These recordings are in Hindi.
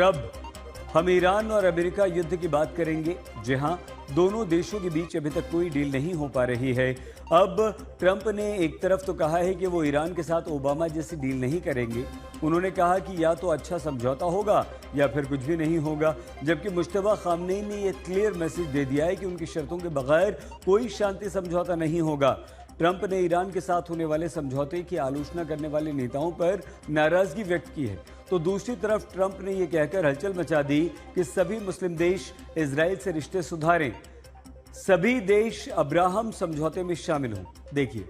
अब हम ईरान और अमेरिका युद्ध की बात करेंगे। जी हां, दोनों देशों के बीच अभी तक कोई डील नहीं हो पा रही है। अब ट्रंप ने एक तरफ तो कहा है कि वो ईरान के साथ ओबामा जैसी डील नहीं करेंगे। उन्होंने कहा कि या तो अच्छा समझौता होगा या फिर कुछ भी नहीं होगा, जबकि मुश्तबा खामनेई ने यह क्लियर मैसेज दे दिया है कि उनकी शर्तों के बगैर कोई शांति समझौता नहीं होगा। ट्रंप ने ईरान के साथ होने वाले समझौते की आलोचना करने वाले नेताओं पर नाराजगी व्यक्त की है, तो दूसरी तरफ ट्रंप ने यह कहकर हलचल मचा दी कि सभी मुस्लिम देश इजराइल से रिश्ते सुधारें, सभी देश अब्राहम समझौते में शामिल हों। देखिए।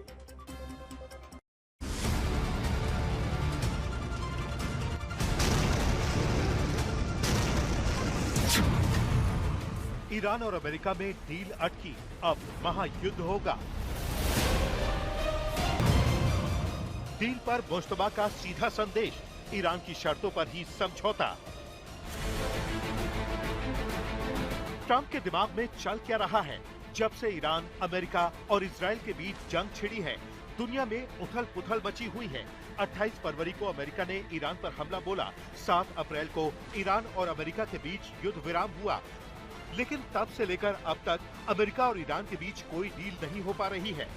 ईरान और अमेरिका में डील अटकी, अब महायुद्ध होगा। डील पर मुश्तबा का सीधा संदेश, ईरान की शर्तों पर ही समझौता। ट्रंप के दिमाग में चल क्या रहा है? जब से ईरान, अमेरिका और इजराइल के बीच जंग छिड़ी है, दुनिया में उथल पुथल मची हुई है। 28 फरवरी को अमेरिका ने ईरान पर हमला बोला। 7 अप्रैल को ईरान और अमेरिका के बीच युद्ध विराम हुआ, लेकिन तब से लेकर अब तक अमेरिका और ईरान के बीच कोई डील नहीं हो पा रही है।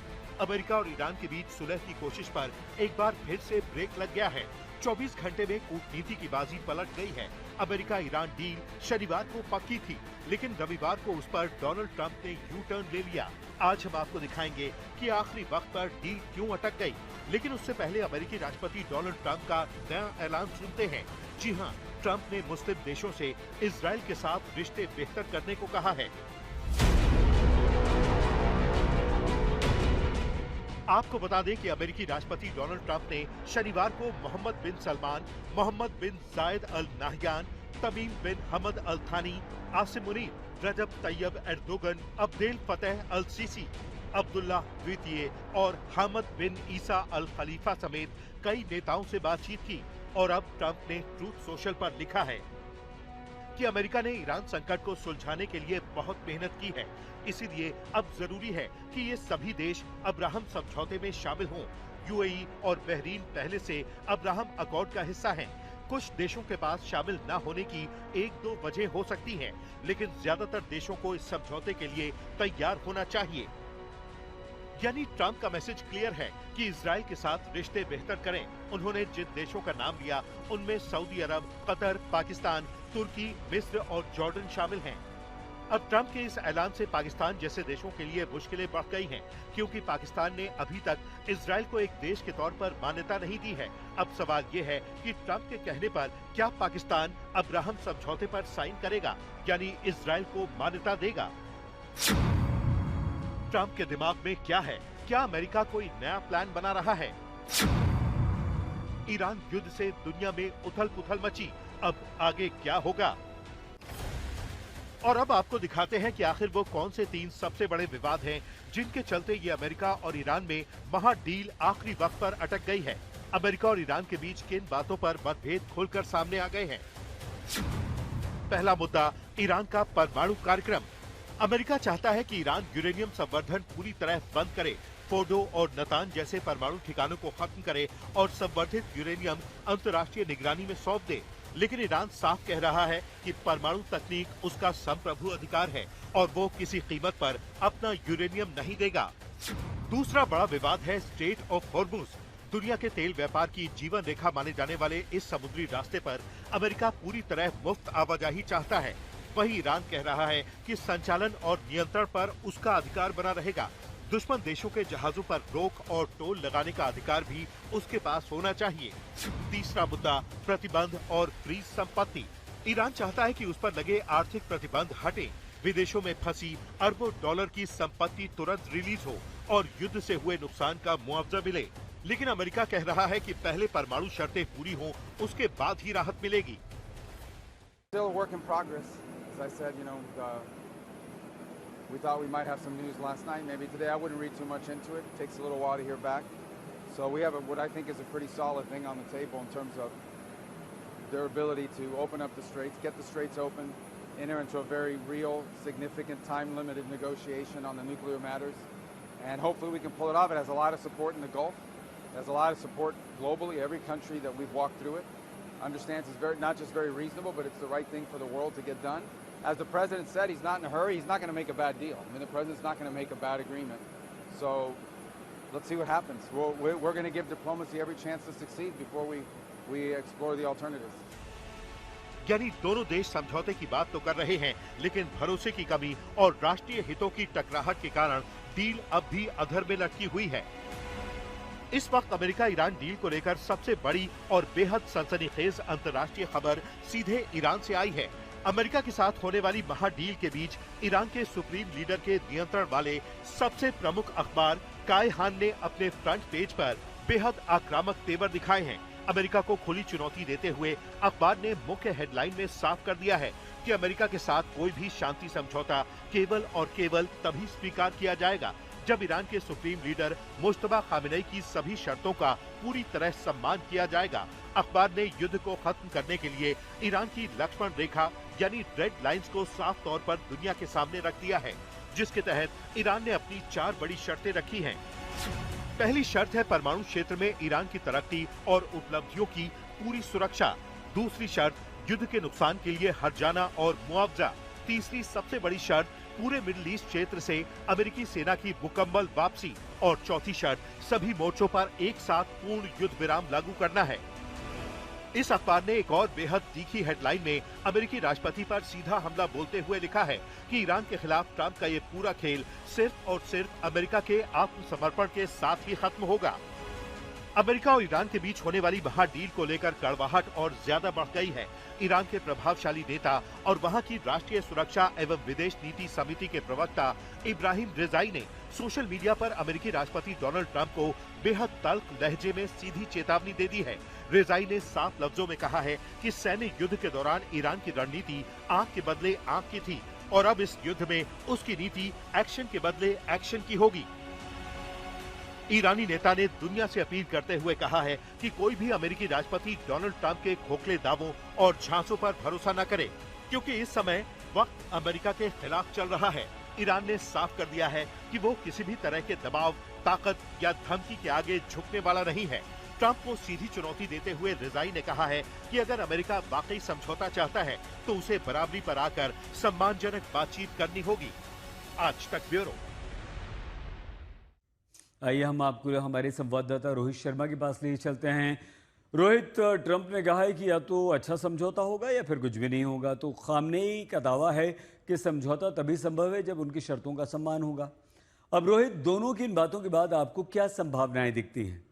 अमेरिका और ईरान के बीच सुलह की कोशिश पर एक बार फिर से ब्रेक लग गया है। 24 घंटे में कूटनीति की बाजी पलट गई है। अमेरिका ईरान डील शनिवार को पक्की थी, लेकिन रविवार को उस पर डोनाल्ड ट्रंप ने यू टर्न ले लिया। आज हम आपको दिखाएंगे कि आखिरी वक्त पर डील क्यों अटक गई। लेकिन उससे पहले अमेरिकी राष्ट्रपति डोनाल्ड ट्रंप का नया ऐलान सुनते हैं। जी हां, ट्रंप ने मुस्लिम देशों से इजराइल के साथ रिश्ते बेहतर करने को कहा है। आपको बता दें कि अमेरिकी राष्ट्रपति डोनाल्ड ट्रंप ने शनिवार को मोहम्मद बिन सलमान, मोहम्मद बिन जायद अल नाहयान, तमीम बिन हमद अल थानी, आसिम मुनीर, रजब तैयब एर्दोगन, अब्देल फतेह अल सीसी, अब्दुल्ला द्वितीय और हामद बिन ईसा अल खलीफा समेत कई नेताओं से बातचीत की। और अब ट्रंप ने ट्रूथ सोशल पर लिखा है कि अमेरिका ने ईरान संकट को सुलझाने के लिए बहुत मेहनत की है, इसीलिए अब जरूरी है कि ये सभी देश अब्राहम समझौते में शामिल हों। यूएई और बहरीन पहले से अब्राहम अकॉर्ड का हिस्सा हैं। कुछ देशों के पास शामिल न होने की 1-2 वजह हो सकती हैं, लेकिन ज्यादातर देशों को इस समझौते के लिए तैयार होना चाहिए। यानी ट्रंप का मैसेज क्लियर है कि इजराइल के साथ रिश्ते बेहतर करें। उन्होंने जिन देशों का नाम लिया उनमें सऊदी अरब, कतर, पाकिस्तान, तुर्की, मिस्र और जॉर्डन शामिल हैं। अब ट्रंप के इस ऐलान से पाकिस्तान जैसे देशों के लिए मुश्किलें बढ़ गई हैं, क्योंकि पाकिस्तान ने अभी तक इजराइल को एक देश के तौर पर मान्यता नहीं दी है। अब सवाल ये है कि ट्रंप के कहने पर क्या पाकिस्तान अब्राहम समझौते पर साइन करेगा, यानी इजराइल को मान्यता देगा? ट्रंप के दिमाग में क्या है? क्या अमेरिका कोई नया प्लान बना रहा है? ईरान युद्ध से दुनिया में उथल पुथल मची, अब आगे क्या होगा? और अब आपको दिखाते हैं कि आखिर वो कौन से 3 सबसे बड़े विवाद हैं जिनके चलते ये अमेरिका और ईरान में महा डील आखिरी वक्त पर अटक गई है। अमेरिका और ईरान के बीच किन बातों पर मतभेद खुलकर सामने आ गए हैं? पहला मुद्दा, ईरान का परमाणु कार्यक्रम। अमेरिका चाहता है कि ईरान यूरेनियम संवर्धन पूरी तरह बंद करे, फोर्डो और नतान जैसे परमाणु ठिकानों को खत्म करे और संवर्धित यूरेनियम अंतर्राष्ट्रीय निगरानी में सौंप दे। लेकिन ईरान साफ कह रहा है कि परमाणु तकनीक उसका संप्रभु अधिकार है और वो किसी कीमत पर अपना यूरेनियम नहीं देगा। दूसरा बड़ा विवाद है स्ट्रेट ऑफ हॉर्मुज। दुनिया के तेल व्यापार की जीवन रेखा माने जाने वाले इस समुद्री रास्ते पर अमेरिका पूरी तरह मुफ्त आवाजाही चाहता है। वहीं ईरान कह रहा है कि संचालन और नियंत्रण पर उसका अधिकार बना रहेगा। दुश्मन देशों के जहाजों पर रोक और टोल लगाने का अधिकार भी उसके पास होना चाहिए। तीसरा मुद्दा, प्रतिबंध और फ्रीज संपत्ति। ईरान चाहता है कि उस पर लगे आर्थिक प्रतिबंध हटे, विदेशों में फंसी अरबों डॉलर की संपत्ति तुरंत रिलीज हो और युद्ध से हुए नुकसान का मुआवजा मिले। लेकिन अमेरिका कह रहा है कि पहले परमाणु शर्तें पूरी हों, उसके बाद ही राहत मिलेगी। As I said, we thought we might have some news last night. Maybe today. I wouldn't read too much into it. It takes a little while to hear back. So we have what I think is a pretty solid thing on the table in terms of their ability to open up the straits, get the straits open, enter into a very real, significant, time-limited negotiation on the nuclear matters. And hopefully we can pull it off. It has a lot of support in the Gulf. It has a lot of support globally, every country that we've walked through it. understands it's not just very reasonable, but it's the right thing for the world to get done. As the president said, he's not in a hurry. He's not going to make a bad deal. I mean, the president's not going to make a bad agreement. So let's see what happens. We're going to give diplomacy every chance to succeed before we explore the alternatives. यानी दोनों देश समझौते की बात तो कर रहे हैं, लेकिन भरोसे की कमी और राष्ट्रीय हितों की टकराहट के कारण डील अब भी अधर में लटकी हुई है। इस वक्त अमेरिका ईरान डील को लेकर सबसे बड़ी और बेहद सनसनीखेज अंतर्राष्ट्रीय खबर सीधे ईरान से आई है। अमेरिका के साथ होने वाली महा डील के बीच ईरान के सुप्रीम लीडर के नियंत्रण वाले सबसे प्रमुख अखबार कायहान ने अपने फ्रंट पेज पर बेहद आक्रामक तेवर दिखाए हैं। अमेरिका को खुली चुनौती देते हुए अखबार ने मुख्य हेडलाइन में साफ कर दिया है कि अमेरिका के साथ कोई भी शांति समझौता केवल और केवल तभी स्वीकार किया जाएगा जब ईरान के सुप्रीम लीडर मुश्तबा खामेनेई की सभी शर्तों का पूरी तरह सम्मान किया जाएगा। अखबार ने युद्ध को खत्म करने के लिए ईरान की लक्ष्मण रेखा यानी रेड लाइंस को साफ तौर पर दुनिया के सामने रख दिया है, जिसके तहत ईरान ने अपनी 4 बड़ी शर्तें रखी हैं। पहली शर्त है परमाणु क्षेत्र में ईरान की तरक्की और उपलब्धियों की पूरी सुरक्षा। दूसरी शर्त युद्ध के नुकसान के लिए हर्जाना और मुआवजा। तीसरी सबसे बड़ी शर्त पूरे मिडिल ईस्ट क्षेत्र से अमेरिकी सेना की मुकम्मल वापसी। और चौथी शर्त सभी मोर्चों पर एक साथ पूर्ण युद्ध विराम लागू करना है। इस अखबार ने एक और बेहद तीखी हेडलाइन में अमेरिकी राष्ट्रपति पर सीधा हमला बोलते हुए लिखा है कि ईरान के खिलाफ ट्रंप का ये पूरा खेल सिर्फ और सिर्फ अमेरिका के आत्मसमर्पण के साथ ही खत्म होगा। अमेरिका और ईरान के बीच होने वाली महा डील को लेकर कड़वाहट और ज्यादा बढ़ गई है। ईरान के प्रभावशाली नेता और वहां की राष्ट्रीय सुरक्षा एवं विदेश नीति समिति के प्रवक्ता इब्राहिम रेजाई ने सोशल मीडिया पर अमेरिकी राष्ट्रपति डोनाल्ड ट्रंप को बेहद तल्ख लहजे में सीधी चेतावनी दे दी है। रेजाई ने साफ लफ्जों में कहा है कि सैन्य युद्ध के दौरान ईरान की रणनीति आंख के बदले आंख की थी और अब इस युद्ध में उसकी नीति एक्शन के बदले एक्शन की होगी। ईरानी नेता ने दुनिया से अपील करते हुए कहा है कि कोई भी अमेरिकी राष्ट्रपति डोनाल्ड ट्रंप के खोखले दावों और झांसों पर भरोसा न करे, क्योंकि इस समय वक्त अमेरिका के खिलाफ चल रहा है। ईरान ने साफ कर दिया है कि वो किसी भी तरह के दबाव, ताकत या धमकी के आगे झुकने वाला नहीं है। ट्रंप को सीधी चुनौती देते हुए रेजाई ने कहा है कि अगर अमेरिका वाकई समझौता चाहता है तो उसे बराबरी पर आकर सम्मानजनक बातचीत करनी होगी। आज तक ब्यूरो। आइए हम आपको हमारे संवाददाता रोहित शर्मा के पास ले चलते हैं। रोहित, ट्रंप ने कहा है कि या तो अच्छा समझौता होगा या फिर कुछ भी नहीं होगा। तो खामनेई का दावा है कि समझौता तभी संभव है जब उनकी शर्तों का सम्मान होगा। अब रोहित, दोनों की इन बातों के बाद आपको क्या संभावनाएं दिखती हैं?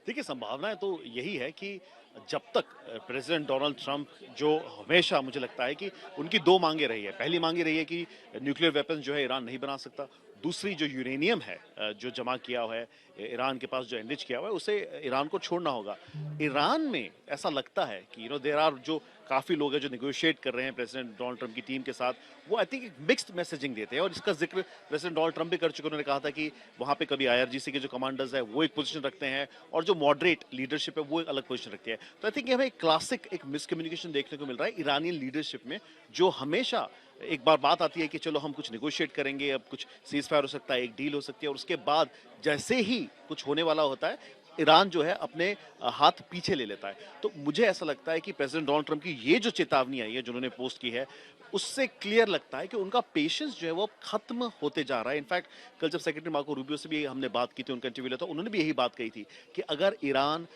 देखिए, संभावनाएं तो यही है कि जब तक प्रेसिडेंट डोनाल्ड ट्रंप, जो हमेशा मुझे लगता है कि उनकी 2 मांगे रही है। पहली मांगे रही है कि न्यूक्लियर वेपन जो है ईरान नहीं बना सकता। दूसरी जो यूरेनियम है जो जमा किया हुआ है ईरान के पास, जो एनरिच किया हुआ है, उसे ईरान को छोड़ना होगा। ईरान में ऐसा लगता है कि देयर आर जो काफ़ी लोग हैं जो नेगोशिएट कर रहे हैं प्रेसिडेंट डोनाल्ड ट्रंप की टीम के साथ, वो आई थिंक एक मिक्स्ड मैसेजिंग देते हैं। और इसका जिक्र प्रेसिडेंट डोनाल्ड ट्रंप भी कर चुके। उन्होंने कहा था कि वहाँ पे कभी IRGC के जो कमांडर्स हैं वो एक पोजीशन रखते हैं और जो मॉडरेट लीडरशिप है वो एक अलग पोजीशन रखती है। तो आई थिंक हमें एक क्लासिक एक मिसकम्युनिकेशन देखने को मिल रहा है ईरानियन लीडरशिप में, जो हमेशा एक बार बात आती है कि चलो हम कुछ नेगोशिएट करेंगे, अब कुछ सीज फायर हो सकता है, एक डील हो सकती है, और उसके बाद जैसे ही कुछ होने वाला होता है ईरान जो है अपने हाथ पीछे ले लेता है। तो मुझे ऐसा लगता है कि प्रेसिडेंट डोनाल्ड ट्रंप की ये जो चेतावनी आई है, जो उन्होंने पोस्ट की है, उससे क्लियर लगता है कि उनका पेशेंस जो है वो खत्म होते जा रहा है। इनफैक्ट कल जब सेक्रेटरी मार्को रूबियो से भी हमने बात की थी, उनका इंटरव्यू लिया था, उन्होंने भी यही बात कही थी कि अगर ईरान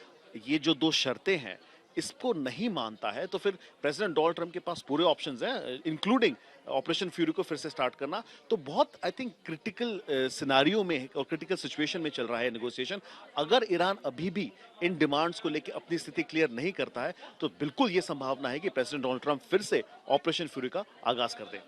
ये जो 2 शर्तें हैं इसको नहीं मानता है तो फिर प्रेसिडेंट डोनाल्ड ट्रंप के पास पूरे ऑप्शंस हैं, इंक्लूडिंग ऑपरेशन फ्यूरी को फिर से स्टार्ट करना। तो बहुत आई थिंक क्रिटिकल सिनारियो में और क्रिटिकल सिचुएशन में चल रहा है नेगोशिएशन। अगर ईरान अभी भी इन डिमांड्स को लेकर अपनी स्थिति क्लियर नहीं करता है तो बिल्कुल ये संभावना है कि प्रेसिडेंट डोनाल्ड ट्रंप फिर से ऑपरेशन फ्यूरी का आगाज कर दें।